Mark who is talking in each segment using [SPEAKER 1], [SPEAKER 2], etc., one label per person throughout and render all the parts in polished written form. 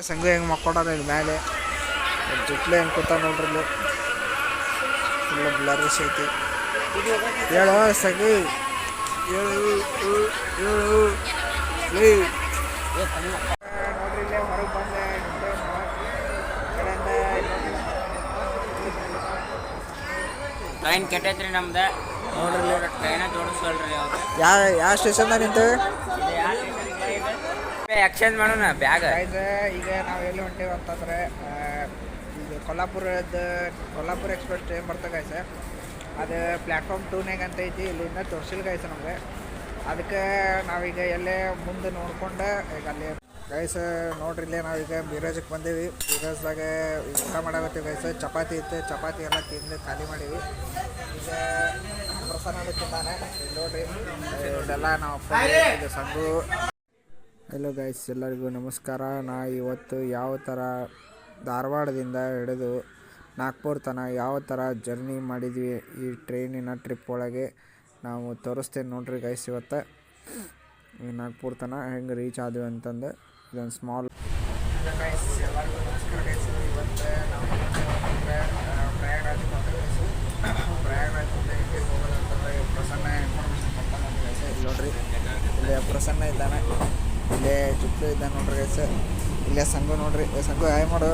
[SPEAKER 1] ಸಂಘ ಹೆಂಗೆ ಮಕ್ಕೊಡೋಣ ಇಲ್ಲಿ ಮೇಲೆ ಜುಟ್ಲೆ ಹೆಂಗೆ ಕೂತ ನೋಡ್ರಿ ಇಲ್ಲಿ ಫುಲ್ ಬ್ಲರ್ಸ್ ಐತಿ. ಹೇಳು ಸಗಿ ಹೇಳು ಹೇಳು ನೋಡ್ರಿ ಇಲ್ಲೇ ಹೊರಗೆ ಬಂದೆ
[SPEAKER 2] ಟ್ರೈನ್ ಕೆಟ್ಟೈತ್ರಿ ನಮ್ದು. ನೋಡ್ರಿ ಟ್ರೈನ ತೋರಿಸ್ವಲ್ರಿ
[SPEAKER 1] ಯಾವ ಸ್ಟೇಷನ್ದಾಗ ನಿಂತೇವೆ?
[SPEAKER 2] ಎಕ್ಸ್ಚೇಂಜ್ ಮಾಡೋಣ ಬ್ಯಾಗ್.
[SPEAKER 1] ಈಗ ನಾವು ಎಲ್ಲಿ ಹೊಂಟೇವೆ ಅಂತಂದ್ರೆ ಈಗ ಕೊಲ್ಲಾಪುರ ಎಕ್ಸ್ಪ್ರೆಸ್ ಟ್ರೈನ್ ಬರ್ತದೆ ಗಾಯ್ಸ. ಅದು ಪ್ಲ್ಯಾಟ್ಫಾರ್ಮ್ 2 ಅಂತ ಐತಿ. ಇಲ್ಲಿಂದ ತೋರಿಸಿಲ್ಲ ಗಾಯ್ಸ ನಮಗೆ. ಅದಕ್ಕೆ ನಾವೀಗ ಎಲ್ಲೇ ಮುಂದೆ ನೋಡ್ಕೊಂಡು ಈಗ ಅಲ್ಲಿ ಗೈಸ್ ನೋಡ್ರಿ ಇಲ್ಲೇ ನಾವೀಗ ಮಿರಾಜಕ್ಕೆ ಬಂದೀವಿ. ಮಿರಾಜ್ದಾಗ ಊಟ ಮಾಡಾಕತ್ತೀವಿ ಗೈಸ್. ಚಪಾತಿ ಇತ್ತು, ಚಪಾತಿ ಎಲ್ಲ ತಿಂದು ಖಾಲಿ ಮಾಡೀವಿ. ಈಗ ಪ್ರಸನ್ನ ತಿಂದಾನೆ ನೋಡ್ರಿ. ಇದೆಲ್ಲ ನಾವು ಇದು ಸಂಗು. ಹಲೋ ಗೈಸ್, ಎಲ್ಲರಿಗೂ ನಮಸ್ಕಾರ. ಇವತ್ತು ಯಾವ ಥರ ಧಾರವಾಡದಿಂದ ಹಿಡಿದು ನಾಗ್ಪುರ್ ತನಕ ಯಾವ ಥರ ಜರ್ನಿ ಮಾಡಿದ್ವಿ ಈ ಟ್ರೈನಿನ ಟ್ರಿಪ್ ಒಳಗೆ ನಾವು ತೋರಿಸ್ತೇನೆ ನೋಡ್ರಿ ಗೈಸ್. ಇವತ್ತು ನಾಗ್ಪುರ್ ತನಕ ಹೆಂಗೆ ರೀಚ್ ಆದ್ವಿ ಅಂತಂದು ಇದೊಂದು ಸ್ಮಾಲ್ ಗೈಸ್. ಎಲ್ಲರಿಗೂ ನಮಸ್ಕಾರ ಗೈಸ್. ಇವತ್ತು ನಾವು ಪ್ರಯಾಗರಾಜ್ ಹೋಗೋದಂತಂದ್ರೆ ಪ್ರಸನ್ನ ಇನ್ಫಾರ್ಮೇಷನ್ ಕೊಡ್ತಾನೆ ಗೈಸ್. ಇಲ್ಲಿ ನೋಡ್ರಿ, ಇಲ್ಲೇ ಪ್ರಸನ್ನ ಇದ್ದಾನೆ, ಇಲ್ಲೇ ಜುಟ್ಟು ಇದ್ದಾನೆ ನೋಡ್ರಿ ಗೈಸ್. ಇಲ್ಲೇ ಸಂಗು ನೋಡ್ರಿ. ಸಂಗು ಹಾಯ್ ಮಾಡು.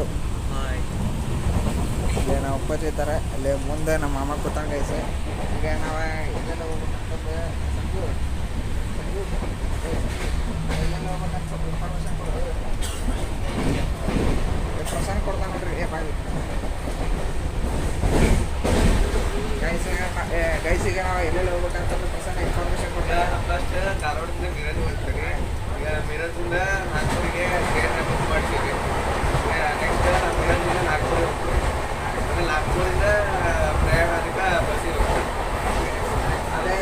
[SPEAKER 1] ಇಲ್ಲೇ ನಾವು ಅಪ್ಪಾಜಿ ಇದ್ದಾರೆ. ಇಲ್ಲೇ ಮುಂದೆ ನಮ್ಮ ಮಾಮ ಕೂತಾನ ಗೈಸ್. ಈಗ ನಾವು ಇದೆಲ್ಲ ಹೋಗ್ಬೇಕಂತಂದ್ರೆ ಸಂಗು ಎಲ್ಲೆಲ್ಲ ಹೋಗ್ಬೇಕಂತ ಸ್ವಲ್ಪ ಇನ್ಫಾರ್ಮೇಷನ್ ಕೊಡೋದು ಪ್ರಸನ್ನ ಕೊಡ್ತಾನೆ ನೋಡ್ರಿ. ಬಾಯಿ ಗೈಸಿಗೆ ನಾವು ಎಲ್ಲೆಲ್ಲ ಹೋಗ್ಬೇಕಂತಂದ್ರೆ ಪ್ರಸನ್ನ ಇನ್ಫಾರ್ಮೇಷನ್ ಕೊಡ್ತಾರೆ.
[SPEAKER 3] ಫಸ್ಟ್ ಧಾರವಾಡದಿಂದ ಮಿರಾಜ್ ಹೋಗ್ತೀವಿ. ಈಗ ಮಿರಾಜಿಂದ ನಾಗ್ಪುರಿಗೆ ಟ್ರೈನ್ ಬುಕ್ ಮಾಡ್ತೀವಿ. ನೆಕ್ಸ್ಟ್ ಮಿರಾಜಿಂದ ನಾಗ್ಪುರಿಗೆ ಹೋಗ್ತೀವಿ. ಆಮೇಲೆ ನಾಗ್ಪುರಿಂದ ಪ್ರಯಾಗರಾಜಕ್ಕೆ ಬಸ್ಸಿಗೆ ಹೋಗ್ತೀವಿ.
[SPEAKER 1] ಅದೇ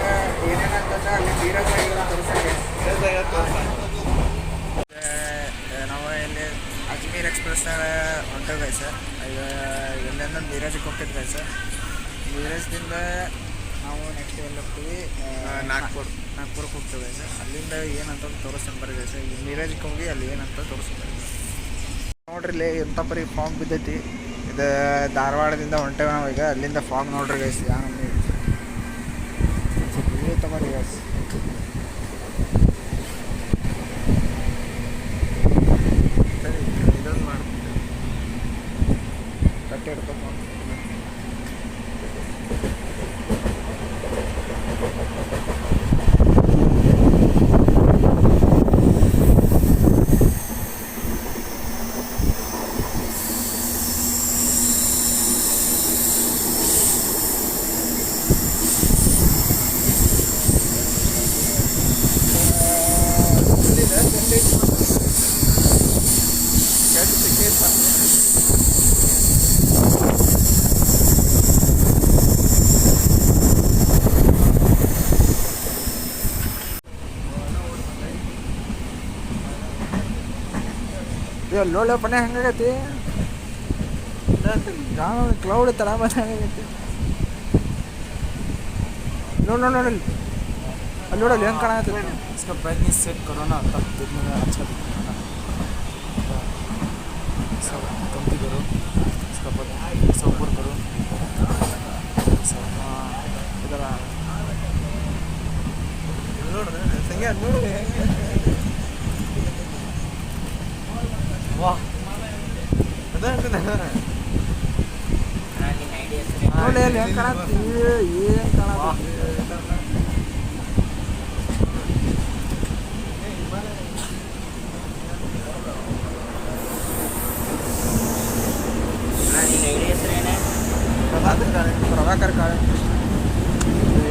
[SPEAKER 1] ಏನೇನಂತಂದ್ರೆ ಅಲ್ಲಿ ಮಿರಾಜಾಗಿರೋ ತೋರಿಸಕ್ಕೆ ನಾವು ಇಲ್ಲಿ ಅಜ್ಮೀರ್ ಎಕ್ಸ್ಪ್ರೆಸ್ ಹೊಂಟೇವೆ ಗೈಸ್. ಈಗ ಇಲ್ಲಿಂದ ಮಿರಾಜಿಗೆ ಹೋಗ್ತಿದ್ವಿ ಗೈಸ್. ಮಿರಾಜ್ದಿಂದ ನಾವು ನೆಕ್ಸ್ಟ್ ಎಲ್ಲಿ ಹೋಗ್ತೀವಿ? ನಾಗ್ಪುರಕ್ಕೆ ಹೋಗ್ತೇವೆ ಗೈಸ್. ಅಲ್ಲಿಂದ ಏನಂತ ತೋರಿಸ್ತೀನಿ ಬರ್ರಿ ಗೈಸ್. ಈಗ ಮಿರಾಜಿಗೆ ಹೋಗಿ ಅಲ್ಲಿ ಏನಂತ ತೋರಿಸ್ತೀನಿ ನೋಡ್ರಿ. ಇಲ್ಲಿ ಎಂಥ ಪರಿ ಫಾಗ್ ಬಿದ್ದೈತಿ. ಇದು ಧಾರವಾಡದಿಂದ ಹೊಂಟೇವೆ ನಾವು ಈಗ. ಅಲ್ಲಿಂದ ಫಾಗ್ ನೋಡ್ರಿ ಗೈಸ್. ಯಾವ ತಗೋರಿ ಗೈಸ್.
[SPEAKER 3] ಇದೊಂದು ಮಾಡ್ತೀವಿ
[SPEAKER 1] ಕಟ್ಟೆ ಹಿಡ್ಕೊಂಡು ಲೋಳೆ ಪನೆ ಹಂಗಾಗೈತಿ. ಕ್ಲೌಡ್ ಥರ ಬಂದಾಗೈತಿ. ನೋಡಿ ನೋಡಿ ನೋಡಿ ಅಲ್ಲಿ ನೋಡಲ್ಲಿ ಹೆಂಗೆ ಕಾಣಕತ್ತೈತಿ.
[SPEAKER 4] इसका ब्राइटनेस सेट करो ना, तब देखने में अच्छा दिखेगा ना. सब कम भी करो, इसका सब ऊपर करो. सब हाँ इधर आ
[SPEAKER 3] ನೋಡಿ
[SPEAKER 4] वाह
[SPEAKER 1] ನೋಡಿ ಅಲ್ಲಿ ಹೆಂಗೆ ಕಾಣತ್ತಿ. ಏನು ಕಾಣತ್ತಿ. ಪ್ರಭಾಕರ್ ಕಾಳೆ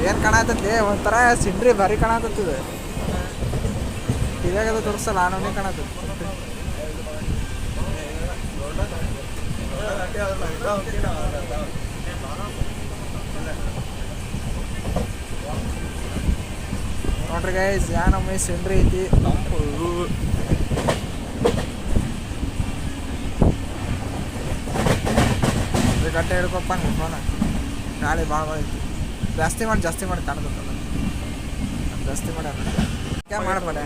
[SPEAKER 1] ಏನು ಕಾಣತೈತಿ. ಒಂಥರ ಸಿಂಡ್ರಿ ಭಾರಿ ಕಾಣತತ್ತಿದೆ. ಇವಾಗ ತೋರಿಸಲ್ಲ ನಾನೇ ಕಾಣತೈತಿ. ನೋಡ್ರಿ ಗೈಸ್, ನಮ್ಮೆ ಸಿಂಡ್ರಿ ಐತಿ. ಗಟ್ಟೆ ಹಿಡ್ಕೊಪ್ಪ ಫೋನ. ಗಾಳಿ ಭಾಳ ಐತಿ. ಜಾಸ್ತಿ ಮಾಡಿ ಕಾಣತಲ್ಲ. ಜಾಸ್ತಿ ಮಾಡಿ ಮಾಡಬೇಡ.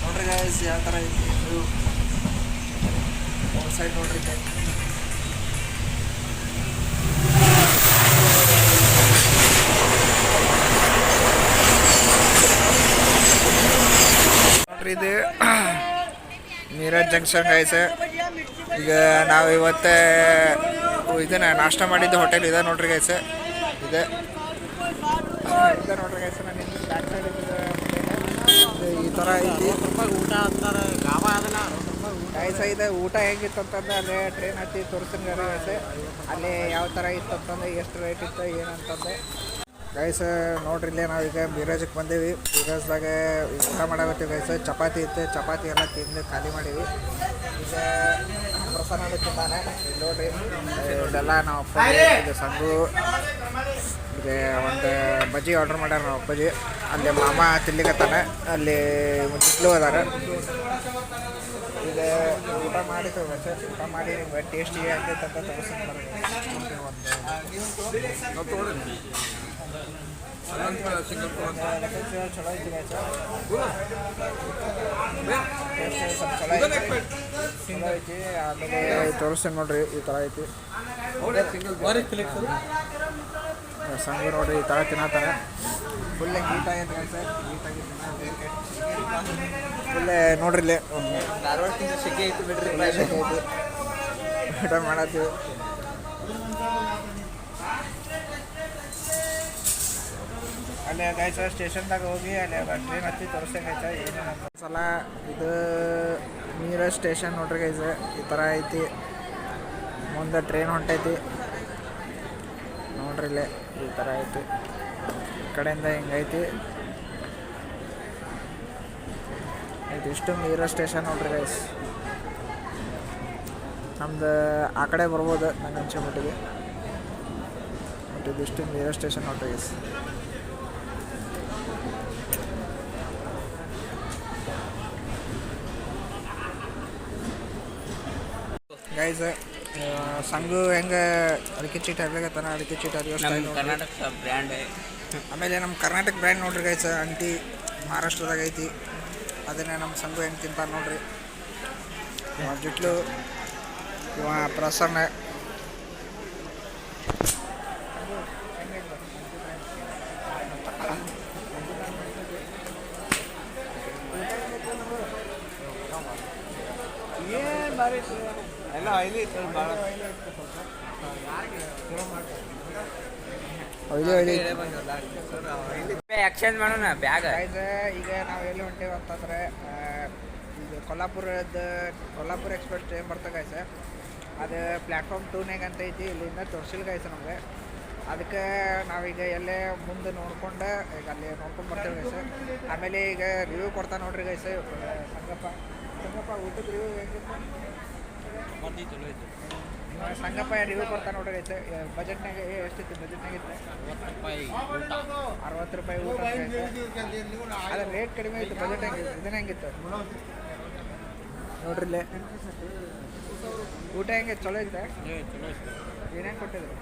[SPEAKER 1] ನೋಡ್ರಿ ಗೈಸ್ ಯಾವ ಥರ ಐತಿ ವ್ಯೂ. ಸೈಡ್ ನೋಡ್ರಿ ನೋಡ್ರಿ ಇದು ಮೀರಜ್ ಜಂಕ್ಷನ್ ಗೈಸ್. ಈಗ ನಾವು ಇವತ್ತು ಇದನ್ನ ನಾಷ್ಟ ಮಾಡಿದ್ದು ಹೋಟೆಲ್ ಇದೆ ನೋಡ್ರಿ ಗೈಸ್. ಇದೆ ನೋಡ್ರಿ ಗೈಸ್. ನಾನು ಬ್ಯಾಕ್ ಸೈಡ್ ಈ ಥರ ಐತಿ
[SPEAKER 2] ಊಟ ಅಂತಾರೆ ಗಾವ ಅದಲ್ಲ
[SPEAKER 1] ಗೈಸ್. ಇದೆ ಊಟ ಹೆಂಗಿತ್ತು ಅಂತಂದ್ರೆ ಅಲ್ಲೇ ಟ್ರೈನ್ ಹತ್ತಿ ತೋರಿಸ್ತೀನಿ ಗೈಸ್. ಅಲ್ಲಿ ಯಾವ ಥರ ಇತ್ತು ಅಂತಂದ್ರೆ ಎಷ್ಟು ರೇಟ್ ಇತ್ತು ಏನಂತಂದು ಗೈಸ್. ನೋಡ್ರಿ ಇಲ್ಲೇ ನಾವೀಗ ಮಿರಾಜಕ್ಕೆ ಬಂದೀವಿ. ಮಿರಾಜ್ದಾಗ ಊಟ ಮಾಡಾಕತ್ತೀವಿ ಗೈಸ್. ಚಪಾತಿ ಇತ್ತು, ಚಪಾತಿ ಎಲ್ಲ ತಿಂದು ಖಾಲಿ ಮಾಡೀವಿ. ಈಗ ಪ್ರಸನ್ನ ತಿಂದಾನೆ. ಇಲ್ಲಿ ನೋಡ್ರಿ ಇಲ್ಲೆಲ್ಲ ನಾವು ಅಪ್ಪ ಇದು ಸಂಗು ಈಗ ಒಂದು ಬಜ್ಜಿ ಆರ್ಡ್ರ್ ಮಾಡ್ಯಾರ ನಾವು ಅಪ್ಪಾಜಿ. ಅಲ್ಲಿ ಮಾಮ ತಿನ್ಲಿಕತ್ತಾನೆ, ಅಲ್ಲಿ ಮುಚ್ಚಿಸ್ಲು ಅದಾರ. ಈಗ ಊಟ ಮಾಡಿದ್ವಿ ಗೈಸ್. ಊಟ ಮಾಡಿ ನಿಮ್ಗೆ ಟೇಸ್ಟಿ ಆಗೈತೆ ಅಂತ ತೋರಿಸ್ತೀನಿ ಬರ್ರಿ. ಚಲೋ ಐತಿ ಗೈಸ್. ಚಲೋ ಐತಿ. ಆಮೇಲೆ ತೋರಿಸ್ತೀನಿ ನೋಡ್ರಿ ಈ ಥರ ಐತಿ ಸಂಗು. ನೋಡ್ರಿ ಈ ಥರ ತಿನ್ನತ್ತಾನೆ. ಫುಲ್ ಹೀಟ್ ಆಗೈತೆ ಗೈಸ್. ಹೀಟಾಗಿ ಫುಲ್ ನೋಡ್ರಿ ಇಲ್ಲೇ
[SPEAKER 3] ಧಾರವಾಡಕ್ಕಿಂತ ಸೆಕೆ ಐತಿ ಬಿಡ್ರಿ.
[SPEAKER 1] ಐತಿ ಊಟ ಮಾಡತ್ತೀವಿ. ಅಲ್ಲೇ ಗೈಸ್ ಸ್ಟೇಷನ್ದಾಗ ಹೋಗಿ ಅಲ್ಲೇ ಟ್ರೈನ್ ಹತ್ತಿ ತೋರಿಸ್ತೇನೆ ಗೈಸ ಏನೇನು ಸಲ. ಇದು ಮೀರಜ್ ಸ್ಟೇಷನ್ ನೋಡ್ರಿ ಗೈಸ್. ಈ ಥರ ಐತಿ. ಮುಂದೆ ಟ್ರೈನ್ ಹೊಂಟೈತಿ ನೋಡ್ರಿ ಇಲ್ಲೇ ಈ ಥರ ಐತಿ. ಈ ಕಡೆಯಿಂದ ಹಿಂಗೈತಿ. ಇದಿಷ್ಟು ಮೀರಜ್ ಸ್ಟೇಷನ್ ನೋಡ್ರಿ ಗೈಸ್. ನಮ್ದು ಆ ಕಡೆ ಬರ್ಬೋದು ನಂಗೆ ಅನ್ಸೋ ಮಟ್ಟಿಗೆ. ಬಟ್ ಇದಿಷ್ಟು ಮೀರಜ್ ಸ್ಟೇಷನ್ ನೋಡ್ರಿ ಗೈಸ್. ಗೈಸ್ ಸಂಗು ಹೆಂಗೆ ಅಡಿಕೆ ಚೀಟ್ ಹರ್ಲಿಕತ್ತಾನ. ಅಡಿಕೆ ಚೀಟ್ ಹರಿಯೋ ಸ್ಟೈಲ್
[SPEAKER 2] ಕರ್ನಾಟಕ ಬ್ರ್ಯಾಂಡ್.
[SPEAKER 1] ಆಮೇಲೆ ನಮ್ಮ ಕರ್ನಾಟಕ ಬ್ರ್ಯಾಂಡ್ ನೋಡ್ರಿ ಗೈಸ್. ಅಂಟಿ ಮಹಾರಾಷ್ಟ್ರದಾಗ ಐತಿ. ಅದನ್ನೇ ನಮ್ಮ ಸಂಗು ಹೆಂಗೆ ತಿಂತಾನೆ ನೋಡ್ರಿ. ಜಿಟ್ಲು ಇವ ಪ್ರಸನ್ನ. ಏನು ಬಾರಿ
[SPEAKER 3] ಎಲ್ಲ ಆಯ್ಲಿ ಇತ್ತು ಭಾಳ.
[SPEAKER 2] ಎಕ್ಸ್ಚೇಂಜ್ ಮಾಡೋಣ ಬ್ಯಾಗ್.
[SPEAKER 1] ಈಗ ನಾವು ಎಲ್ಲಿ ಹೊಂಟೇವಿ ಅಂತಂದ್ರೆ ಈಗ ಕೊಲ್ಲಾಪುರ ಎಕ್ಸ್ಪ್ರೆಸ್ ಟ್ರೈನ್ ಬರ್ತದೆ ಗೈಸ್. ಅದು ಪ್ಲ್ಯಾಟ್ಫಾರ್ಮ್ 2 ಅಂತ ಐತಿ. ಇಲ್ಲಿಂದ ತೋರಿಸಿಲ್ಲ ಗೈಸ್ ನಮಗೆ. ಅದಕ್ಕೆ ನಾವೀಗ ಎಲ್ಲೇ ಮುಂದೆ ನೋಡ್ಕೊಂಡು ಈಗ ಅಲ್ಲಿ ನೋಡ್ಕೊಂಡು ಬರ್ತೇವೆ ಗೈಸ್. ಆಮೇಲೆ ಈಗ ರಿವ್ಯೂ ಕೊಡ್ತಾ ನೋಡ್ರಿ ಗೈಸ್ ಸಂಗಪ್ಪ. ಊಟದ ರಿವ್ಯೂ ಹೆಂಗಿತ್ತು? ಸಂಗಪ್ಪ ರಿವ್ಯೂ ಕೊಡ್ತಾ ನೋಡ್ರಿ ಗೈಸ್. ಬಜೆಟ್ನಾಗ ಎಷ್ಟಿತ್ತು? ಬಜೆಟ್ನಾಗಿತ್ತು 60 ರೂಪಾಯಿ ಊಟ. ಅದ್ರ ರೇಟ್ ಕಡಿಮೆ ಇತ್ತು. ಬಜೆಟ್ ಹೆಂಗಿತ್ತು? ಇದನ್ನ ಹೆಂಗಿತ್ತು ನೋಡ್ರಿ ಇಲ್ಲೇ. ಊಟ ಹೆಂಗೆ ಚಲೋ ಐತೆ? ಏನೇನು ಕೊಟ್ಟಿದ್ರು?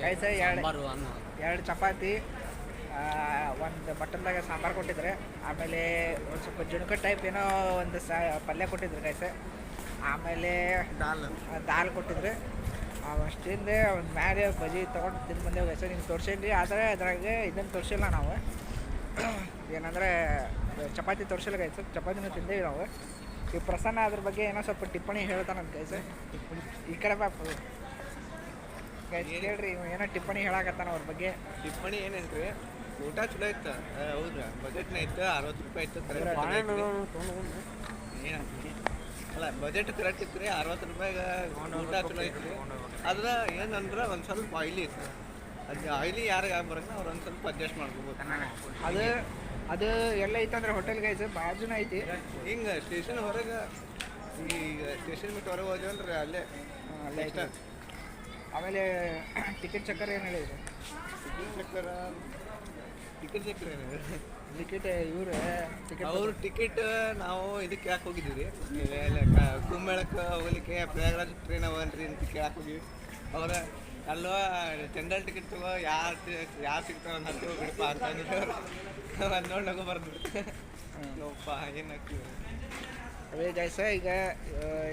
[SPEAKER 1] ಗೈಸ್ ಎರಡು ಚಪಾತಿ, ಒಂದು ಮಟನ್ದಾಗ ಸಾಂಬಾರು ಕೊಟ್ಟಿದ್ರೆ. ಆಮೇಲೆ ಒಂದು ಸ್ವಲ್ಪ ಜುಣಕ ಟೈಪ್ ಏನೋ ಒಂದು ಪಲ್ಯ ಕೊಟ್ಟಿದ್ರು ಗೈಸ್. ಆಮೇಲೆ ದಾಲ್ ಕೊಟ್ಟಿದ್ರು. ಅಷ್ಟಿಂದ ಒಂದು ಮ್ಯಾಲೆ ಬಜಿ ತೊಗೊಂಡು ತಿಂದು ಬಂದೇವು ಗೈಸ್. ನಿಮ್ಗೆ ತೋರಿಸಿದ್ರಿ. ಆದರೆ ಅದ್ರಾಗೆ ಇದನ್ನು ತೋರಿಸಿಲ್ಲ ನಾವು. ಏನಂದರೆ ಚಪಾತಿ ತೋರಿಸಿಲ್ಲ ಗೈಸ್. ಚಪಾತಿನೂ ತಿಂದೇವಿ ನಾವು. ಈ ಪ್ರಸನ್ನ ಅದ್ರ ಬಗ್ಗೆ ಏನೋ ಸ್ವಲ್ಪ ಟಿಪ್ಪಣಿ ಹೇಳ್ತಾನಂತ ಗೈಸ್. ಈ ಕಡೆ ಬಾಪು ಗೈಸ್ ಕೇಳ್ರಿ. ಏನೋ ಟಿಪ್ಪಣಿ ಹೇಳಕತ್ತಾನ ಅವ್ರ ಬಗ್ಗೆ.
[SPEAKER 3] ಟಿಪ್ಪಣಿ ಏನೈತ್ರಿ? ಊಟ ಚಲೋ ಇತ್ತು. ಹೌದ್ರಾ? ಬಜೆಟ್ನ ಇತ್ತು. 60 ರೂಪಾಯಿ ಇತ್ತು. ಅಲ್ಲ ಬಜೆಟ್ ಕರೆಕ್ಟ್ ಇತ್ತು ರೀ. 60 ರೂಪಾಯಿಗೆ ಊಟ ಚಲೋ ಇತ್ತು. ಆದ್ರೆ ಏನಂದ್ರೆ ಒಂದು ಸ್ವಲ್ಪ ಆಯ್ಲಿ ಇತ್ತು. ಅದು ಆಯ್ಲಿ ಯಾರಿಗೆ ಬರೋಂಗ ಅವ್ರು ಒಂದು ಸ್ವಲ್ಪ ಅಡ್ಜಸ್ಟ್ ಮಾಡ್ಕೋಬೋದು.
[SPEAKER 1] ಅದು ಎಲ್ಲ ಐತಂದ್ರೆ ಹೋಟೆಲ್ ಗೈಸ್ ಬಾಜುನ ಐತಿ.
[SPEAKER 3] ಹಿಂಗೆ ಸ್ಟೇಷನ್ ಹೊರಗೆ ಈಗ ಸ್ಟೇಷನ್ ಬಿಟ್ಟು ಹೊರಗೆ ಹೋದ್ವಲ್ರಿ ಅಲ್ಲೇ
[SPEAKER 1] ಐತೆ. ಆಮೇಲೆ ಟಿಕೆಟ್ ಚಕ್ಕರ್ ಏನು ಹೇಳಿದ್ರು?
[SPEAKER 3] ಟಿಕೆಟ್ ಚಕ್ರ
[SPEAKER 1] ಟಿಕೆಟ್ ಇವ್ರು ಟಿಕೆಟ್
[SPEAKER 3] ಅವ್ರ ಟಿಕೆಟ್ ನಾವು ಇದಕ್ಕೆ ಯಾಕೆ ಹೋಗಿದ್ದೀವಿ ರೀ, ಕುಂಭಮೇಳಕ್ಕೆ ಹೋಗ್ಲಿಕ್ಕೆ ಪ್ರಯಾಗರಾಜ್ ಟ್ರೈನ್ ಅವನ್ರಿ ಅಂತ ಕೇಳಕ್ಕೆ ಹೋಗಿವಿ. ಅವರ ಅಲ್ವಾ ಜನರಲ್ ಟಿಕೆಟ್ ತಗೋ ಯಾರು ಸಿಗ್ತಾವ ಅಂತ ಬಿಡಪ್ಪ ಅಂತ ಒಂದು ನೋಡಿ ನಗು ಬರ್ದ್ಬಿಡುತ್ತೆ ಯಪ್ಪ ಏನಾಗ್ತೀವಿ.
[SPEAKER 1] ಅದೇ ಗೈಸ ಈಗ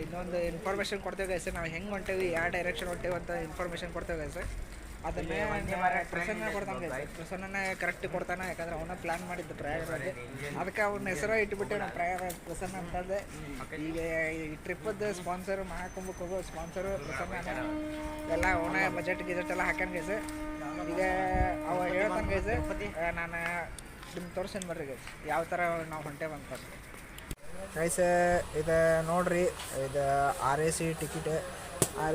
[SPEAKER 1] ಇನ್ನೊಂದು ಇನ್ಫಾರ್ಮೇಷನ್ ಕೊಡ್ತೇವೆ ಗೈಸ, ನಾವು ಹೆಂಗೆ ಹೊಂಟೇವಿ ಯಾವ ಡೈರೆಕ್ಷನ್ ಹೊಂಟೇವಿ ಅಂತ ಇನ್ಫಾರ್ಮೇಷನ್ ಕೊಡ್ತೇವೆ ಗೈಸ. ಅದನ್ನೇ ಪ್ರಸನ್ನ ಕೊಡ್ತಾನೆ ಗೈಸ, ಪ್ರಸನ್ನ ಕರೆಕ್ಟ್ ಕೊಡ್ತಾನೆ, ಯಾಕಂದ್ರೆ ಅವನ ಪ್ಲ್ಯಾನ್ ಮಾಡಿದ್ದು ಪ್ರಯಾಗರಾಜ್, ಅದಕ್ಕೆ ಅವನ ಹೆಸರು ಇಟ್ಬಿಟ್ಟೆ ನಾವು ಪ್ರಯಾಗರಾಜ್ ಪ್ರಸನ್ನ ಅಂತಂದೆ. ಈಗ ಈ ಟ್ರಿಪ್ಪದ್ದು ಸ್ಪಾನ್ಸರ್ ಮಹಾಕುಂಭಕ್ಕೆ ಹೋಗೋ ಸ್ಪಾನ್ಸರು ಪ್ರಸನ್ನ, ಎಲ್ಲ ಅವನ ಬಜೆಟ್ ಗಿಜೆಟ್ ಎಲ್ಲ ಹಾಕ್ಯಾನ ಗೈಸ. ಈಗ ಅವ ಹೇಳ್ತಾನೆ ಗೈಸ, ನಾನು ನಿಮ್ಗೆ ತೋರ್ಸೇನು ಬರ್ರಿ ಗೈಸ್ ಯಾವ ಥರ ನಾವು ಹೊಂಟೇವಂತಂದು ಗೈಸ. ಇದು ನೋಡ್ರಿ, ಇದು RAC ಟಿಕೆಟ್.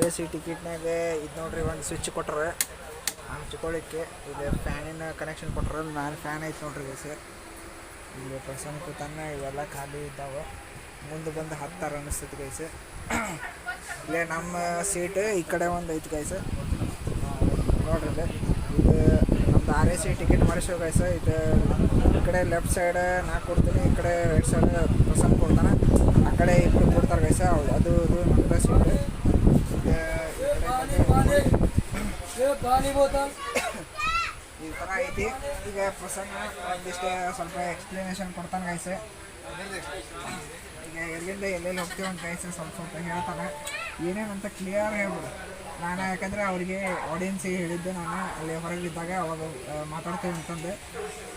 [SPEAKER 1] RAC ಟಿಕೆಟ್ನಾಗ ಇದು ನೋಡ್ರಿ ಒಂದು ಸ್ವಿಚ್ ಕೊಟ್ಟರೆ ಹಂಚ್ಕೊಳ್ಳಿಕ್ಕೆ, ಇದು ಫ್ಯಾನಿನ ಕನೆಕ್ಷನ್ ಕೊಟ್ಟರೆ ನಾನು ಫ್ಯಾನ್ ಐತೆ ನೋಡ್ರಿ ಗೈಸ. ಇಲ್ಲಿ ಪ್ರಸನ್ನ ಕೂತಾನ, ಇವೆಲ್ಲ ಖಾಲಿ ಇದ್ದಾವೆ, ಮುಂದೆ ಬಂದು ಹತ್ತಾರ ಅನ್ನಿಸ್ತೈತಿ ಗೈಸ. ಇಲ್ಲೇ ನಮ್ಮ ಸೀಟ್ ಈ ಕಡೆ ಒಂದು ಐತಿ ಗೈಸ, ನೋಡ್ರಿ ಇದು ನಮ್ದು RAC ಟಿಕೆಟ್ ಮಾಡಿಸೋ ಗೈಸ. ಇದು ಈ ಕಡೆ ಲೆಫ್ಟ್ ಸೈಡ್ ನಾ ಕೊಡ್ತೀನಿ, ಈ ಕಡೆ ರೈಟ್ ಸೈಡ್ ಪ್ರಸನ್ನ ಕೊಡ್ತಾನೆ, ಆ ಕಡೆ ಇಬ್ಬರು ಕೊಡ್ತಾರೆ ಗೈಸ. ಅದು ನಮ್ದು ಸೀಟ್. ಈ ಥರ ಐತಿ. ಈಗ ಪ್ರಸನ್ನ ಒಂದಿಷ್ಟು ಸ್ವಲ್ಪ ಎಕ್ಸ್ಪ್ಲನೇಷನ್ ಕೊಡ್ತಾನೆ ಗೈಸ. ಈಗ ಎಲ್ಲಿಂದ ಎಲ್ಲೆಲ್ಲಿ ಹೋಗ್ತೀವಿ ಅಂತ ಗೈಸ ಸ್ವಲ್ಪ ಹೇಳ್ತಾನೆ, ಏನೇನಂತ ಕ್ಲಿಯರ್ ಹೇಳ್ಬಿಡು. ನಾನು ಯಾಕಂದರೆ ಅವರಿಗೆ ಆಡಿಯನ್ಸಿಗೆ ಹೇಳಿದ್ದೆ, ನಾನು ಅಲ್ಲಿ ಹೊರಗಿದ್ದಾಗ ಅವಾಗ ಮಾತಾಡ್ತೇವೆ ಅಂತಂದು.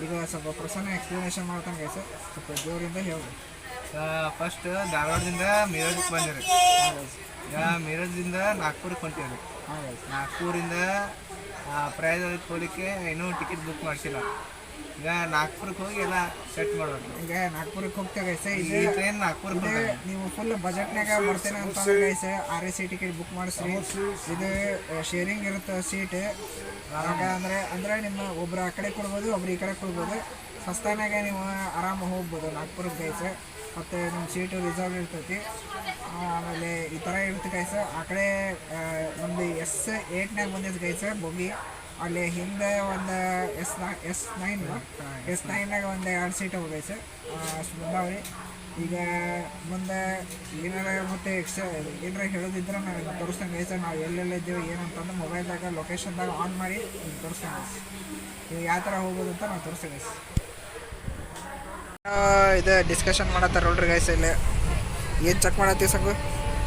[SPEAKER 1] ಈಗ ಸ್ವಲ್ಪ ಪ್ರಸನ್ನ ಎಕ್ಸ್ಪ್ಲನೇಷನ್ ಮಾಡ್ತಾನೆ ಗೈಸ, ಸ್ವಲ್ಪ ಜೋರಿಂದ ಹೇಳ್ಬೋದು.
[SPEAKER 3] ಫಸ್ಟ್ ಧಾರವಾಡದಿಂದ ಮೀರಜ್ಗೆ ಬಂದಿರಿ, ಈಗ ಮೀರಜ್ದಿಂದ ನಾಗ್ಪುರಕ್ಕೆ ಹೊಂಟೀವಿ. ನಾಗ್ಪುರಿಂದ ಪ್ರಯಾಗರಾಜ್ ಹೋಗ್ಲಿಕ್ಕೆ ಇನ್ನೂ ಟಿಕೆಟ್ ಬುಕ್ ಮಾಡಿಸಿಲ್ಲ. ಈಗ ನಾಗ್ಪುರಕ್ಕೆ ಹೋಗಿ ಎಲ್ಲ ಸೆಟ್ ಮಾಡೋದು.
[SPEAKER 1] ಈಗ ನಾಗ್ಪುರಕ್ಕೆ ಹೋಗ್ತೇವೆ ಗೈಸ.
[SPEAKER 3] ಇಲ್ಲಿ ಟ್ರೈನ್ ನಾಗ್ಪುರಕ್ಕೆ
[SPEAKER 1] ನೀವು ಫುಲ್ ಬಜೆಟ್ನಾಗ ಬರ್ತೇನೆ ಅಂತ ಗೈಸ, RAC ಟಿಕೆಟ್ ಬುಕ್ ಮಾಡಿಸ್ರಿ. ಇದು ಶೇರಿಂಗ್ ಇರುತ್ತೆ ಸೀಟ್. ಅಂದರೆ ನಿಮ್ಮ ಒಬ್ರು ಆ ಕಡೆ ಕೊಡ್ಬೋದು, ಒಬ್ರು ಈ ಕಡೆ ಕೊಡ್ಬೋದು. ಸಸ್ತಾನಾಗ ನೀವು ಆರಾಮಾಗಿ ಹೋಗ್ಬೋದು ನಾಗ್ಪುರಕ್ಕೆ ಗೈಸ. ಮತ್ತು ನಿಮ್ಮ ಸೀಟು ರಿಸರ್ವ್ ಇರ್ತೈತಿ. ಆಮೇಲೆ ಈ ಥರ ಇರುತ್ತೆ ಗೈಸ. ಆ ಕಡೆ ನಮ್ಮದು S8ನಾಗ ಬಂದಿದ್ದು ಗೈಸ ಬೋಗಿ. ಅಲ್ಲಿ ಹಿಂದೆ ಒಂದು S9ನಾಗ ಒಂದು 2 ಸೀಟ್ ಅವು ಗೈಸ, ಅಷ್ಟು ಬಂದಾವ್ರಿ. ಈಗ ಮುಂದೆ ಏನಾರ ಮತ್ತು ಏನಾರ ಹೇಳೋದಿದ್ರೆ ನಾವು ತೋರಿಸ್ತೇನೆ ಗೈಸ. ನಾವು ಎಲ್ಲೆಲ್ಲ ಇದ್ದೀವಿ ಏನಂತಂದ್ರೆ ಮೊಬೈಲ್ದಾಗ ಲೊಕೇಶನ್ದಾಗ ಆನ್ ಮಾಡಿ ತೋರಿಸ್ತೇನೆ ಗೈಸ್. ಈಗ ಯಾವ ಥರ ಹೋಗ್ಬೋದು ಅಂತ ನಾವು ತೋರಿಸ್ತೇವೆ ಗೈಸ್. ಇದು ಡಿಸ್ಕಷನ್ ಮಾಡತ್ತಾರ ನೋಡ್ರಿ ಗೈಸ್. ಇಲ್ಲಿ ಏನು ಚೆಕ್ ಮಾಡತ್ತೀವಿ ಸಂಗು?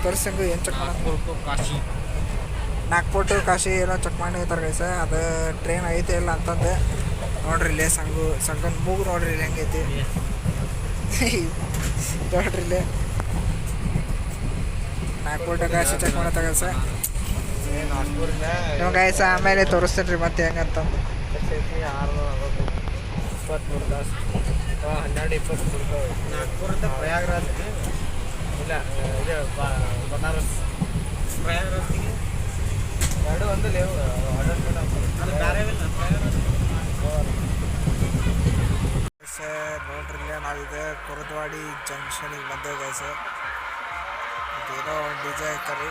[SPEAKER 1] ತೋರಿಸಂಗು ಏನು ಚೆಕ್ ಮಾಡತ್ತೀವಿ?
[SPEAKER 2] ಕಾಶಿ,
[SPEAKER 1] ನಾಗ್ಪುರ್ ಟು ಕಾಶಿ ಎಲ್ಲ ಚೆಕ್ ಮಾಡಿರ್ತಾರೆ ಗೈಸ. ಅದು ಟ್ರೈನ್ ಐತೆ ಇಲ್ಲ ಅಂತಂದು ನೋಡ್ರಿ. ಇಲ್ಲೇ ಸಂಗನ ಮೂಗು ನೋಡ್ರಿ ಇಲ್ಲಿ ಹೆಂಗೈತಿ ನೋಡ್ರಿ. ಇಲ್ಲಿ ನಾಗ್ಪುರ್ ಟು ಕಾಶಿ ಚೆಕ್ ಮಾಡತ್ತ ಗೈಸ.
[SPEAKER 3] ನಾಗ್ಪುರಿಂದ
[SPEAKER 1] ನೀವು ಗೈಸ ಆಮೇಲೆ ತೋರಿಸ್ತೇನೆ ರೀ ಮತ್ತೆ ಹೆಂಗಂತಂದು.
[SPEAKER 3] 23 ತಾಸು 12-20 ಕೊಡ್ತಾವೆ. ನಾಗ್ಪುರದ ಪ್ರಯಾಗರಾಜ್ ಇಲ್ಲ, ಇದು ಬನಾರಸ್ ಪ್ರಯಾಗರಾಜ್ಗೆ ಎರಡು ಒಂದು ಲೇವು ಆರ್ಡರ್
[SPEAKER 1] ನೋಡ್ರಿ. ಇಲ್ಲೇ ನಾವೀಗ ಕುರುದ್ವಾಡಿ ಜಂಕ್ಷನಿಗೆ ಬಂದೇವೆ ಗೈಸ. ಇದೇನೋ ಒಂದು DJ ಐತರಿ,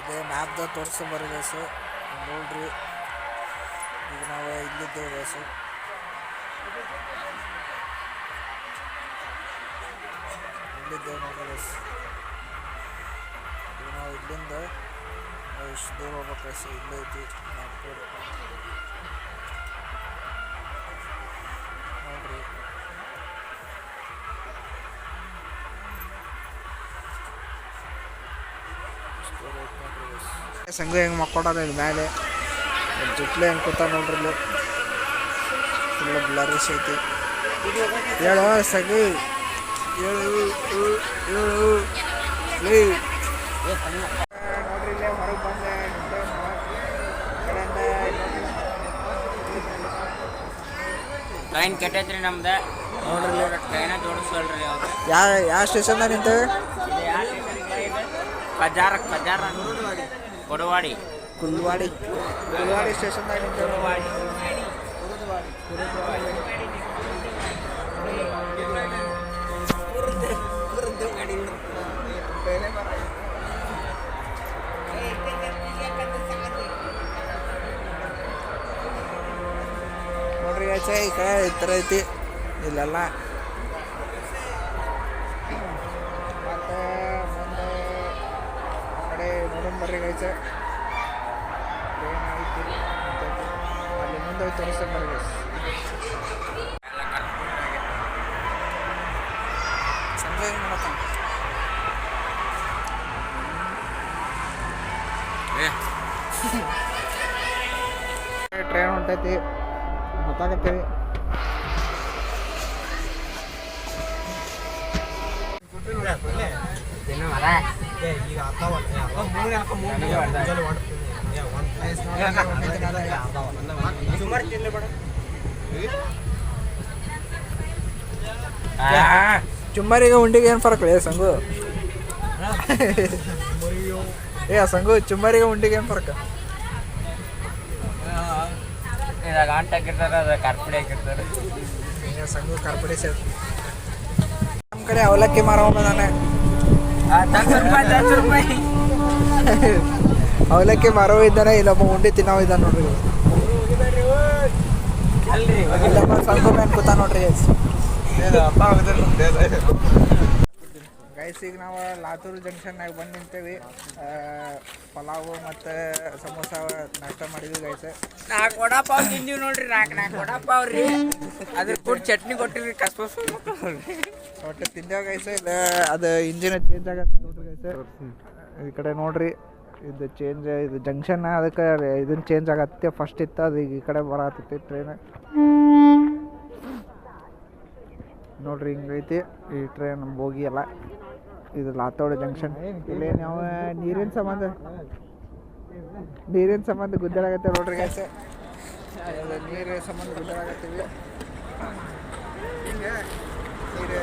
[SPEAKER 1] ಇದೇ ಮ್ಯಾಪ್ದಾಗ ತೋರಿಸ್ಕೊಂಬರ್ರಿ ಗೈಸ. ನೋಡ್ರಿ, ಈಗ ನಾವು ಇಲ್ಲಿದ್ದೇವೆ ಗೈಸ. ಇಲ್ಲಿದ್ದೇವೆ ನೋಡ್ರಿ ಗೈಸ್. ಈಗ ನಾವು ಇಲ್ಲಿಂದ ಇಷ್ಟು ದೂರ ಹೋಗ್ಬೇಕು ಗೈಸ. ಇಲ್ಲೇ ಐತಿ ನಾಗ್ಪುರ್ ನೋಡ್ರಿ. ಸಂಗು ಹೆಂಗೆ ಮಕ್ಕೊಡೋದು ಇಲ್ಲಿ ಮೇಲೆ ಜುಟ್ಲೆ ಹೆಂಗೆ ಕೂತ ನೋಡ್ರಿ. ಇಲ್ಲಿ ಫುಲ್ ಬ್ಲರಿಶ್ ಐತಿ. ಹೇಳು ಸಗಿ, ಹೇಳು ನೋಡ್ರಿ. ಇಲ್ಲೇ ಹೊರಗೆ ಬಂದೆ
[SPEAKER 2] ಟ್ರೈನ್ ಕೆಟ್ಟೈತ್ರಿ ನಮ್ದು.
[SPEAKER 1] ನೋಡ್ರಿ
[SPEAKER 2] ಟ್ರೈನ ಜೋಡಿಸಲ್ರಿ.
[SPEAKER 1] ಯಾವ ಸ್ಟೇಷನ್ದಾಗ ನಿಂತೇವೆ?
[SPEAKER 2] ಕಜಾರ ಕೊಡವಾಡಿ
[SPEAKER 1] ಕುಲ್ವಾಡಿ ಸ್ಟೇಷನ್ದಾಗ ನಿಂತೇವೆ. ನೋಡ್ರಿ ಆಚೆ ಈ ಕಡೆ ಈ ಥರ ಐತಿ ಇಲ್ಲೆಲ್ಲ. ಮತ್ತು ಮುಂದೆ ಆ ಕಡೆ ನೋಡೋಣ ಬರ್ರಿ ಗೈಸ. ಮುಂದೆ ತೋರಿಸ್ತೇನೆ ಬರ್ರಿ ಗೈಸ್. ಸಂಜೆ ಏನು ಮಾಡತ್ತಾನ? ಟ್ರೈನ್ ಹೊಂಟೈತಿ, ಗೊತ್ತಾಗತ್ತೀವಿ. ಚುಮ್ಮರಿಗೆ ಉಂಡಿಗೆ ಏನು ಫರಕ್ ರೀ ಸಂಗು? ಸಂಗು ಚುಮ್ಮರಿಗೆ ಉಂಡಿಗೆ ಏನು ಫರಕ್?
[SPEAKER 2] ಗಂಟೆ ಹಾಕಿರ್ತಾರೆ, ಅದು ಕಾರ್ಪುಡಿ ಹಾಕಿರ್ತಾರೆ.
[SPEAKER 1] ಸಂಗು ಕಾರ್ಪುಡಿ ಸೇರ್. ನಮ್ಮ ಕಡೆ ಅವಲಕ್ಕಿ ಮಾರೋದಾನೆ. ಅವಲಕ್ಕಿ ಮಾರೋ ಇದ್ದಾನೆ, ಇಲ್ಲೊಬ್ಬ ಉಂಡಿ ತಿನ್ನೋ ಇದ್ದಾನೆ ನೋಡ್ರಿ. ಇಲ್ಲೊಬ್ಬ ಸಂಗು ಮೇಲೆ ಕೂತ ನೋಡ್ರಿ ಗೈಸ್. ಈಗ ನಾವು ಲಾತೂರು ಜಂಕ್ಷನ್ನಾಗ ಬಂದು ನಿಂತೇವಿ. ಪಲಾವು ಮತ್ತು ಸಮೋಸ ನಾಷ್ಟ ಮಾಡಿದ್ವಿ ಗೈಸ್.
[SPEAKER 2] 4 ವಡಾಪಾವ್ ತಿಂದೀವಿ ನೋಡ್ರಿ. 4 ವಡಾಪಾವ್ ರೀ, ಅದ್ರ ಕೂಡ ಚಟ್ನಿ ಕೊಟ್ಟಿರಿ.
[SPEAKER 1] ಒಟ್ಟು ತಿಂದೇವು ಗೈಸ್. ಇಲ್ಲ ಅದು ಇಂಜಿನ್ ಚೇಂಜ್ ಆಗತ್ತೆ ನೋಡ್ರಿ ಗೈಸ್. ಈ ಕಡೆ ನೋಡ್ರಿ, ಇದು ಚೇಂಜ್, ಇದು ಜಂಕ್ಷನ್, ಅದಕ್ಕೆ ಇದನ್ನ ಚೇಂಜ್ ಆಗತ್ತೆ. ಫಸ್ಟ್ ಇತ್ತು, ಅದು ಈಗ ಈ ಕಡೆ ಬರತ್ತೈತಿ ಟ್ರೈನ್ ನೋಡ್ರಿ. ಹಿಂಗೈತಿ ಈ ಟ್ರೈನ್ ಬೋಗಿ ಎಲ್ಲ. ಇದು ಲಾತೋಡ್ ಜಂಕ್ಷನ್. ಇಲ್ಲಿ ನಾವು ನೀರಿನ ಸಂಬಂಧ ಗುದ್ದಾಡಗತ್ತೆ ನೋಡ್ರಿ ಗೈಸ್. ನೀರಿನ ಸಂಬಂಧ ಗುದ್ದಾಡಗತ್ತೀವಿ. ಹಿಂಗೆ ನೀರು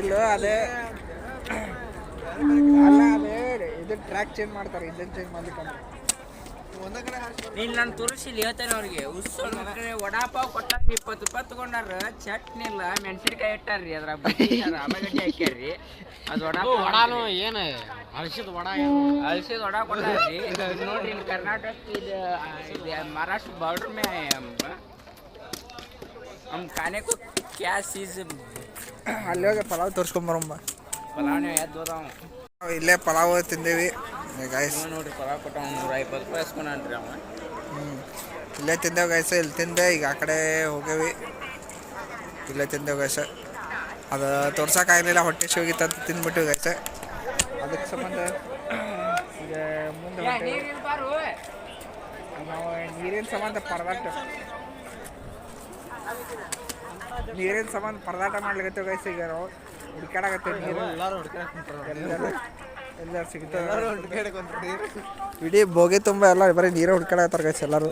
[SPEAKER 1] ಇಲ್ಲ, ಅದೇ ಅಲ್ಲ, ಅದೇ ಇದು ಟ್ರ್ಯಾಕ್ ಚೇಂಜ್ ಮಾಡ್ತಾರೆ. ಇಂಜನ್ ಚೇಂಜ್ ಮಾಡ್ಲಿಕ್ಕೆ
[SPEAKER 2] ನೀನು ನಾನು ತೋರಿಸಿಲ್ಲ ಹೇಳ್ತೇನೆ ಅವ್ರಿಗೆ. ವಡಾಪಾವ್ ಕೊಟ್ಟಾರ, 20 ರೂಪಾಯಿ ತೊಗೊಂಡಾರ. ಚಟ್ನಿ ಇಲ್ಲ, ಮೆಣಸಿನ್ಕಾಯಿ ಇಟ್ಟಾರ್ರಿ, ಅದ್ರ ಆಲೂಗಡ್ಡೆ ಹಾಕ್ಯಾರ್ರಿ. ಅದು ವಡಾನು ಏನು ಅಳಸಿದ ವಡ ಕೊಟ್ಟಾರ್ರಿ. ನೋಡ್ರಿ, ಇಲ್ಲಿ ಕರ್ನಾಟಕ ಇದು ಮಹಾರಾಷ್ಟ್ರ ಬಾರ್ಡರ್ ಮೇ हम खाने को क्या चीज़
[SPEAKER 1] ಅಲ್ಲಿ ಹೋಗಿ ಪಲಾವ್ ತೋರಿಸ್ಕೊಂಬರಮ್ಮ.
[SPEAKER 2] ಪಲಾವ್ನೇ ಎದ್ದು ಹೋದಾವ.
[SPEAKER 1] ಇಲ್ಲೇ ಪಲಾವ್ ತಿಂದೇವಿ ಗೈಸ್.
[SPEAKER 2] ನೋಡ್ರಿ, ಪಲಾವ್ ಕೊಟ್ಟ 120 ರೂಪಾಯಿ ಇಸ್ಕೊಂಡ್ರಿ ಅವ.
[SPEAKER 1] ಇಲ್ಲೇ ತಿಂದೇವು ಗೈಸ್. ಇಲ್ಲಿ ತಿಂದೆ, ಈಗ ಆ ಕಡೆ ಹೋಗೇವಿ. ಇಲ್ಲೇ ತಿಂದೇವು ಗೈಸ್. ಅದು ತೋರ್ಸೋಕ್ಕಾಗಲಿಲ್ಲ, ಹೊಟ್ಟೆ ಹೋಗಿತ್ತಂತ ತಿಂದ್ಬಿಟ್ಟಿವಿ ಗೈಸ್. ಅದಕ್ಕೆ ಸಂಬಂಧ ಈಗ ಮುಂದೆ ನಾವು ನೀರಿನ ಸಂಬಂಧ ಪರದಾಟ ಮಾಡ್ಲಿಕತ್ತೇವೆ ಗೈಸ್. ಈಗ ನಾವು ಹುಡುಕಾಡಕತ್ತೇವೆ ನೀರು. ಎಲ್ಲ ಸಿಗ್ತದೆ. ಇಡೀ ಬೋಗಿ ತುಂಬ ಎಲ್ಲ ಬರೀ ನೀರೇ ಹುಡ್ಕಾಡಕತ್ತಾರ ಗೈಸ್ ಎಲ್ಲರೂ.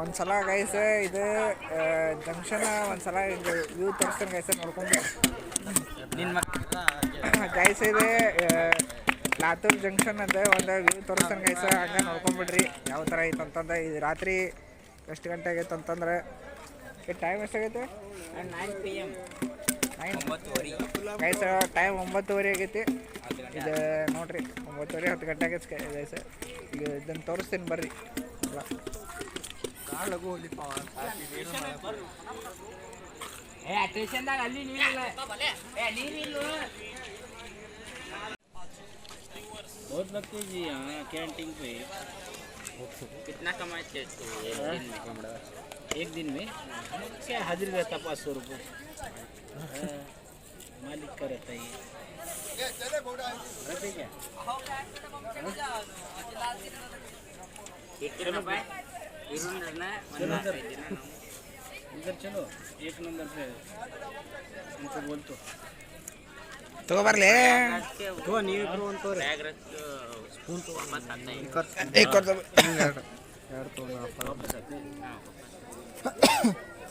[SPEAKER 1] ಒಂದ್ಸಲ ಗೈಸ್ ಇದು ಜಂಕ್ಷನ್ ಒಂದ್ಸಲ ಹಿಂಗೆ ವ್ಯೂ ತೋರಿಸ್ತಾನೆ ಗೈಸ್, ನೋಡ್ಕೊಂಡು ಗೈಸ್. ಇದೆ ಲಾತೂರ್ ಜಂಕ್ಷನ್ ಅಂತ ಒಂದು ವ್ಯೂ ತೋರಿಸ್ತಾನೆ ಗೈಸ್, ಹಂಗೆ ನೋಡ್ಕೊಂಬಿಡ್ರಿ ಯಾವ ಥರ ಐತೆ ಅಂತಂದು. ಇದು ರಾತ್ರಿ ಎಷ್ಟು ಗಂಟೆ ಆಗೈತೆ ಅಂತಂದ್ರೆ, ಟೈಮ್ ಎಷ್ಟಾಗೈತೆ?
[SPEAKER 2] 9 PM
[SPEAKER 1] ಗೈಸ್. ಟೈಮ್ 9:30 ಆಗೈತಿ. ಇದು ನೋಡ್ರಿ 9:30 10 ಗಂಟೆ ಆಗೈತೆ ಗೈಸ್. ಈಗ ಇದನ್ನು ತೋರಿಸ್ತೀನಿ ಬರ್ರಿ. ಎಲ್ಲ
[SPEAKER 2] बहुत लगते जी। हाँ, कैंटीन पे कितना कमाते थे एक दिन में? क्या हाजिर रहता 500 रुपये। मालिक का रहता है रहते क्या? इधर चलो, 1 नंबर पे उनको बोल तो
[SPEAKER 1] ತಗೋಬರ್ಲಿ.
[SPEAKER 2] स्पून तो वापस आता है।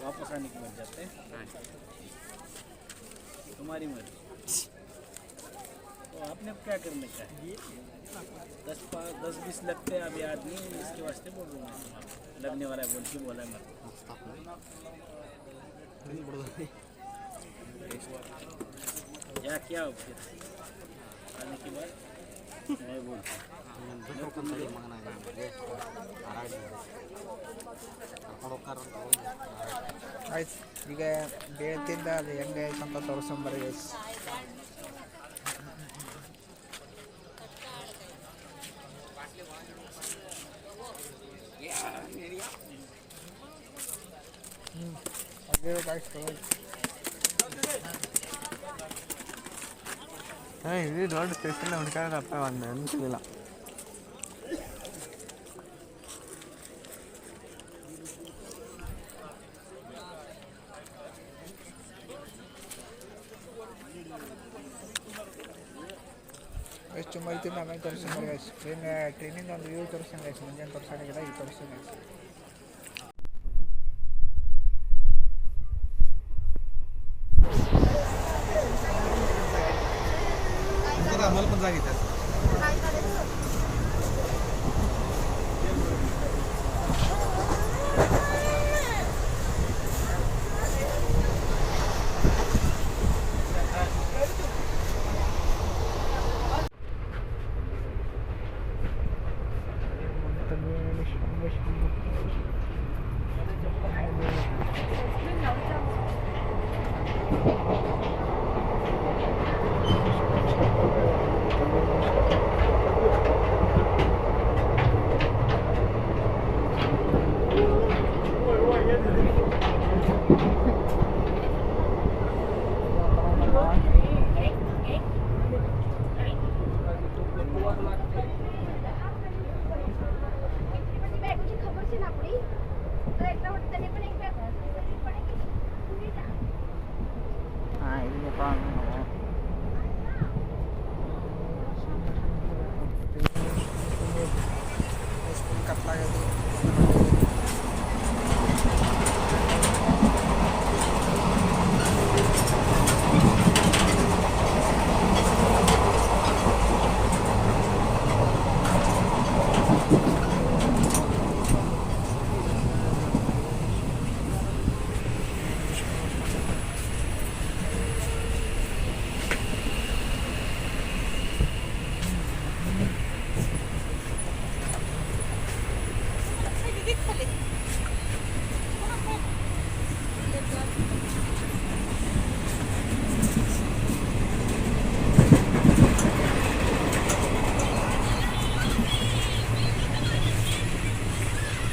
[SPEAKER 2] वापस आने की मर जाते हैं। तुम्हारी मर्जी। तो आपने क्या करने का है? 10-20 लगते हैं अभी आदमी, इसके वास्ते बोल रहा हूँ। लगने वाला है बोल के बोला है। या क्या हो फिर आने के बाद मैं बोलता हूँ।
[SPEAKER 4] ಬಿಟ್ಟು ಹೋಗ್ಕೊಂತ ಮಗನಾಗ ಕರ್ಕೊಂಡು ಹೋಗ್ತಾರಂತ
[SPEAKER 1] ಆಯ್ತು ಈಗ ಬೇಳ್ತಿಂದ ಅದು ಹೆಂಗೆ ಆಯ್ತು ಅಂತ ತೋರಿಸ್ಕೊಂಬರಿ ಗೈಸ್. ಅದೇ ಗಾಯ್ಸ್
[SPEAKER 3] ಇದು ದೊಡ್ಡ ಸ್ಟೇಷನ್ ಹುಡ್ಕಾಡಪ್ಪ ಒಂದು ಅನಿಸಿಲ್ಲ.
[SPEAKER 1] ಎಷ್ಟು ಮೈತಿಂದ ಆಮೇಲೆ ತೋರಿಸ್ಕೊಂಬರಿ ಗೈಸ್. ಟ್ರೈನಿಂದ ಒಂದು ವ್ಯೂ ತೋರಿಸ್ತೀನಿ ಗೈಸ್. ಮುಂಜಾನೆ ತೋರಿಸೋಣ ಈಗ ತೋರಿಸ್ತೀನಿ ಗೈಸ್.
[SPEAKER 3] अमल पण जागीच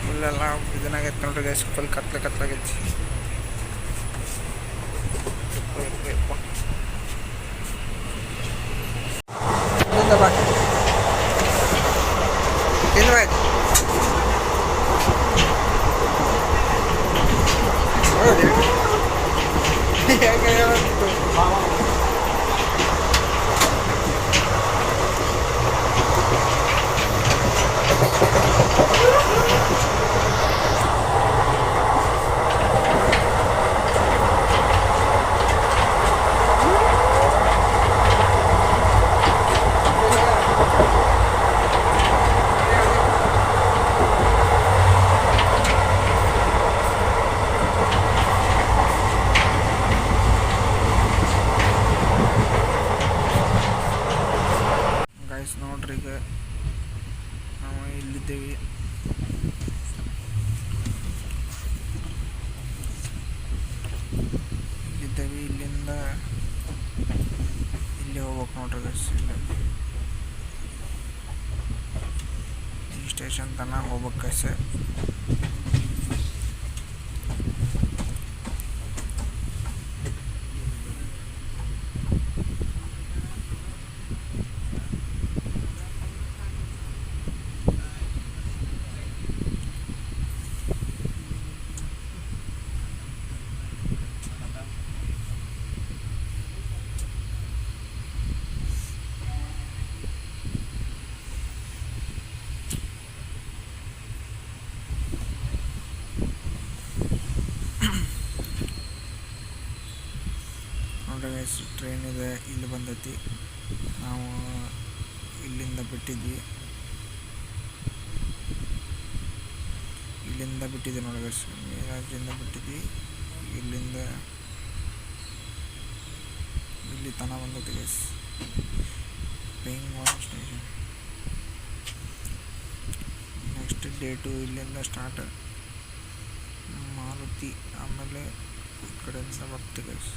[SPEAKER 1] ಫುಲ್ಲೆಲ್ಲ ಇದನ್ನಾಗೈತೆ ನೋಡ್ರಿ ಗೈಸ್. ಫುಲ್ ಕತ್ಲಾಗೈತಿ. ಬಾ ಏನು ಆಯ್ತು ಗೈಸ್ ನೋಡ್ರಿ. ಈಗ ನಾವು ಇಲ್ಲಿದ್ದೇವೆ. ಇಲ್ಲಿಂದ ಇಲ್ಲಿ ಹೋಗ್ಬೇಕು ನೋಡ್ರಿ ಗೈಸ್. ಈ ಸ್ಟೇಷನ್ ತನಕ ಹೋಗ್ಬೇಕು ಗೈಸ್. ಟ್ರೈನ್ ಇದೆ, ಇಲ್ಲಿ ಬಂದೈತಿ. ನಾವು ಇಲ್ಲಿಂದ ಬಿಟ್ಟಿದ್ವಿ ನೋಡಿ ಗೈಸ್. ರಾಜ್ಯದಿಂದ ಬಿಟ್ಟಿದ್ವಿ. ಇಲ್ಲಿಂದ ಇಲ್ಲಿ ತನಕ ಬಂದೈತಿ guys. Paying station first date ಇಲ್ಲಿಂದ ಸ್ಟಾರ್ಟ್ ಮಾರುತಿ, ಆಮೇಲೆ ಈ ಕಡೆಯಿಂದ ಮತ್ತೆ ಗೈಸ್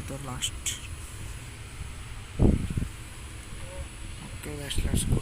[SPEAKER 1] ಇದು last. Okay guys, let's go.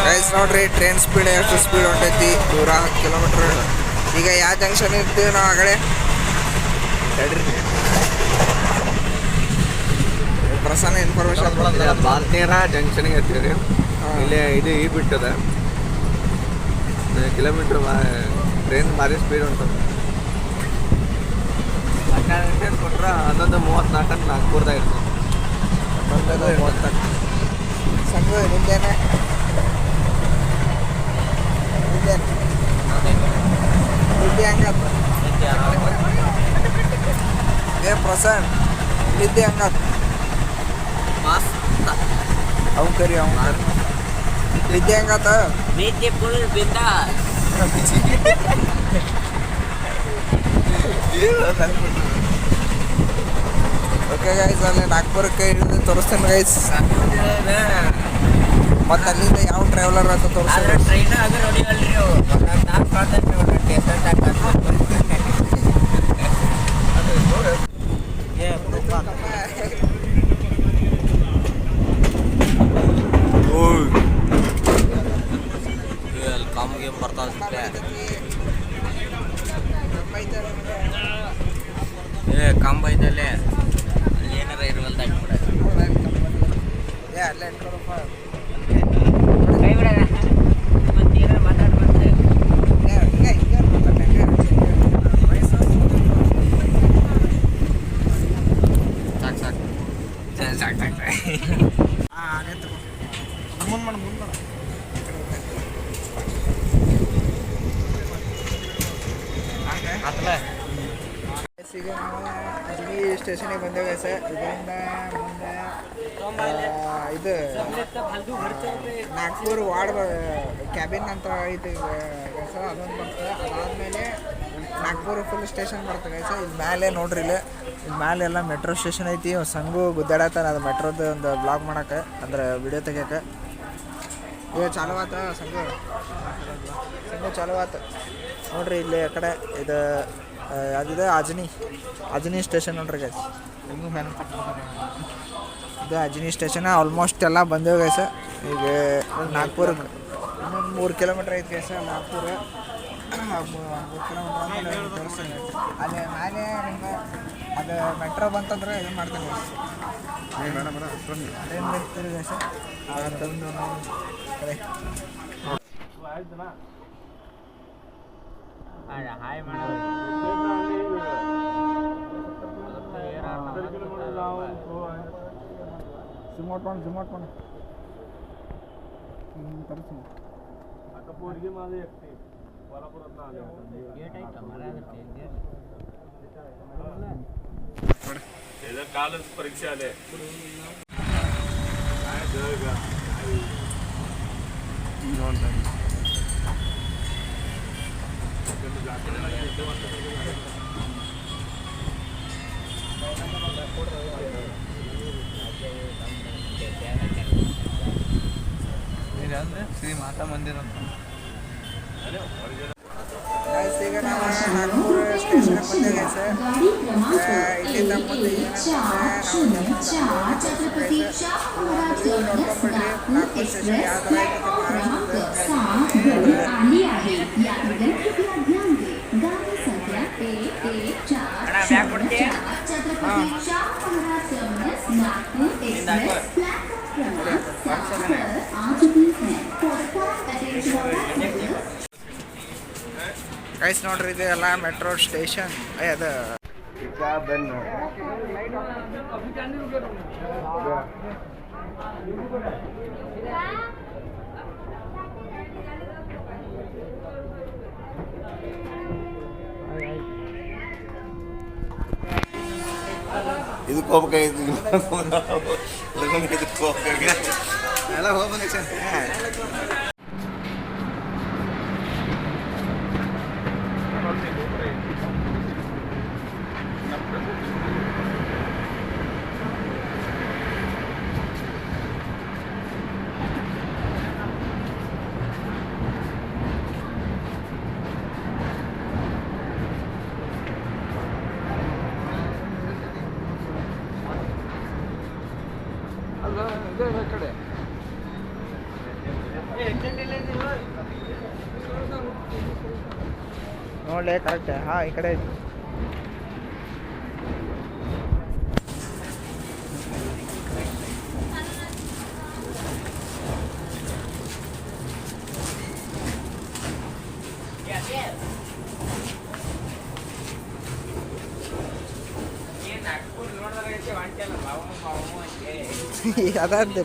[SPEAKER 1] Guys ನೋಡ್ರಿ, ಟ್ರೈನ್ ಸ್ಪೀಡ್ ಎಷ್ಟು ಸ್ಪೀಡ್ ಹೊಂಟೈತಿ, 110 ಕಿಲೋಮೀಟ್ರ್. ಈಗ ಯಾವ ಜಂಕ್ಷನ್ ಇರ್ತೀವಿ ನಾವು ಆಗಡೆ ಪ್ರಸನ್ನ ಇನ್ಫಾರ್ಮೇಶನ್
[SPEAKER 3] ಬಾಲ್ತೇರ ಜಂಕ್ಷನ್ಗೆ ಹತ್ತೀವಿ ರೀ. ಇಲ್ಲೇ ಇದು ಈ ಬಿಟ್ಟದ ಕಿಲೋಮೀಟ್ರ್ ಟ್ರೈನ್ ಭಾರಿ ಸ್ಪೀಡ್ ಉಂಟು. 12 ಕೊಟ್ರೆ 11:34 ನಾಗ್ಪುರದಾಗ ಇರ್ತದೆ.
[SPEAKER 1] 11:34 ಸಂಘ ನಿಂದೇನೆ ನಿದ್ದೆ ಹಂಗತ್ತ ಏ ಪ್ರಸನ್ನ, ನಿದ್ದೆ ಹಂಗತ್ತ ಅವ್ ಕರಿ ಅವ್ ನಿದ್ದೆ ಹಂಗತ್ತ
[SPEAKER 2] ನಿದ್ದೆ ಫುಲ್ ಬಿದ್ದ.
[SPEAKER 1] ಓಕೆ ಗೈಸ್, ಅಲ್ಲಿ ನಾಗ್ಪುರಕ್ಕೆ ಇಳಿದು ತೋರಿಸ್ತೇನೆ ಗೈಸ್. ಮತ್ತು ಅಲ್ಲಿಂದ ಯಾವ ಟ್ರಾವೆಲರ್ ಅಂತ ತೋರಿಸ್ತೇನೆ.
[SPEAKER 2] ಟ್ರೈನ್ ಆಗ ನೋಡಿವಲ್ರಿ ಅವು ಕಾಮಿಗೆ ಬರ್ತಾವ. ಕಂಬ ಐತಲ್ಲೇ, ಏನಾರ ಇರುವಲ್ದ
[SPEAKER 1] ಅಲ್ಲೇ ಇಟ್ಕೊಳಪ್ಪ.
[SPEAKER 2] ಕೈ ಬಿಡೋಣ ಮತ್ತೆ ಏನಾರ ಮಾತಾಡಿ ಮತ್ತೆ ಸಾಕು.
[SPEAKER 1] ಅದೇ ತಗೋ, ಮುಂದೆ ಮಾಡು. ಈಗ ನಾವು ಅಜ್ಮಿ ಸ್ಟೇಷನಿಗೆ ಬಂದೇವೆ ಸರ್. ಇದರಿಂದ ಮುಂದೆ ಇದು ನಾಗ್ಪುರ್ ವಾರ್ಡ್ ಕ್ಯಾಬಿನ್ ಅಂತ ಐತಿ ಸರ್, ಅದೊಂದು ಬರ್ತದೆ. ಅದಾದಮೇಲೆ ನಾಗ್ಪುರ್ ಫುಲ್ ಸ್ಟೇಷನ್ ಬರ್ತದೆ ಸರ್. ಇದು ಮೇಲೆ ನೋಡ್ರಿ, ಇಲ್ಲಿ ಮೇಲೆ ಎಲ್ಲ ಮೆಟ್ರೋ ಸ್ಟೇಷನ್ ಐತಿ. ಸಂಗು ಗುದ್ದಾಡತ್ತಾನ ಅದು ಮೆಟ್ರೋದು ಒಂದು ಬ್ಲಾಗ್ ಮಾಡೋಕೆ, ಅಂದ್ರೆ ವಿಡಿಯೋ ತೆಗಿಯೋಕೆ. ಈಗ ಚಾಲು ಆತ ಸಂಗು ಚಾಲು ಆತ ನೋಡ್ರಿ. ಇಲ್ಲಿ ಆ ಕಡೆ ಇದು ಯಾವ್ದಿದೆ, ಅಜ್ನಿ ಸ್ಟೇಷನ್ ನೋಡ್ರಿ ಗೈಸ್. ಇದು ಅಜ್ನಿ ಸ್ಟೇಷನ್. ಆಲ್ಮೋಸ್ಟ್ ಎಲ್ಲ ಬಂದೇವೆ ಗೈಸ್. ಈಗ ನಾಗ್ಪುರಕ್ಕೆ ಇನ್ನೊಂದು 3 ಕಿಲೋಮೀಟ್ರ್ ಐತಿ ಗೈಸ್ ನಾಗ್ಪುರ. ತೋರಿಸ್ತೀನಿ. ಅದೇ ನಾನೇ ನಿಮ್ಗೆ ಅದು ಮೆಟ್ರೋ ಬಂತಂದ್ರೆ ಇದು ಮಾಡ್ತೀನಿ ಟ್ರೈನ್ ಬರ್ತೀರಿ ಸರ್ ಅದೊಂದು ಕಡೆ
[SPEAKER 2] ಹಾಯ್
[SPEAKER 1] ಝುಮೌಟ್ ಮಾಡಿ ತರಿಸಿ
[SPEAKER 3] ಕಾಲೇಜ್ ಪರೀಕ್ಷೆ ಅಲ್ಲೇ ಶ್ರೀ ಮಾತಾ ಮಂದಿರ ಅಂತ
[SPEAKER 1] ಈಗ ನಾವು ನಾಗ್ಪುರ ಸ್ಟೇಷನ್ ಬಂದಿದೆ ಸರ್ ಇಲ್ಲಿಂದ ಮುಂದೆ
[SPEAKER 5] छत्रपति शाह महाराज टर्मिनस नागपुर एक्सप्रेस प्लेटफॉर्म क्रमांक 7 आली आहे. यात्रीगण कृपया ध्यान दें. गाड़ी संख्या 114 छत्रपति शाह महाराज टर्मिनस नागपुर एक्सप्रेस प्लेटफॉर्म क्रमांक 7 पर आ चुकी है. For the fast attention of passengers.
[SPEAKER 1] Guys ನೋಡ್ರಿ ಇದು ಎಲ್ಲ ಮೆಟ್ರೋ ಸ್ಟೇಷನ್ ಅದು
[SPEAKER 3] ಇದಕ್ಕೆ ಹೋಗ್ಬೇಕಾಗಿತ್ತು ಇದಕ್ಕೆ ಹೋಗ್ಬೇಕಾಗಿತ್ತು ಎಲ್ಲ ಹೋಗ್ಬೇಕು ಸರ್
[SPEAKER 1] ಕಡೆ ನೋಡ್ಲೆ ಕರೆಕ್ಟ್ ಹಾಂ ಈ ಕಡೆ ಐತಿ ಅದಂತೆ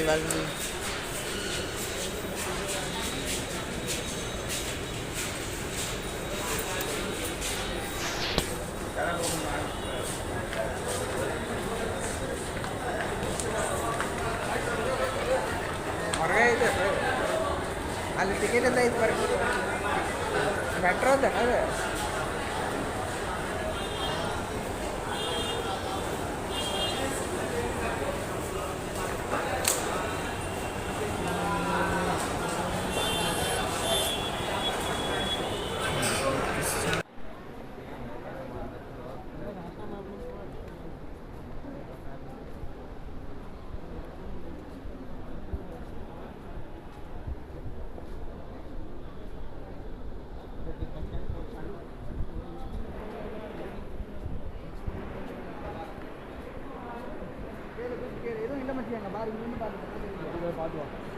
[SPEAKER 1] ಇವಾಗ ಹೊರಗೆ ಐತೆ ಅಲ್ಲಿ ಟಿಕೆಟ್ ಎಲ್ಲ ಐತೆ ಬರ್ಬೋದು ಮೆಟ್ರೋ ಅದ ಅದೇ ಇದು ಇಲ್ಲ ಮತ್ತೆ ಬಾರಿ ಮುಂದೆ ಬಾರಿ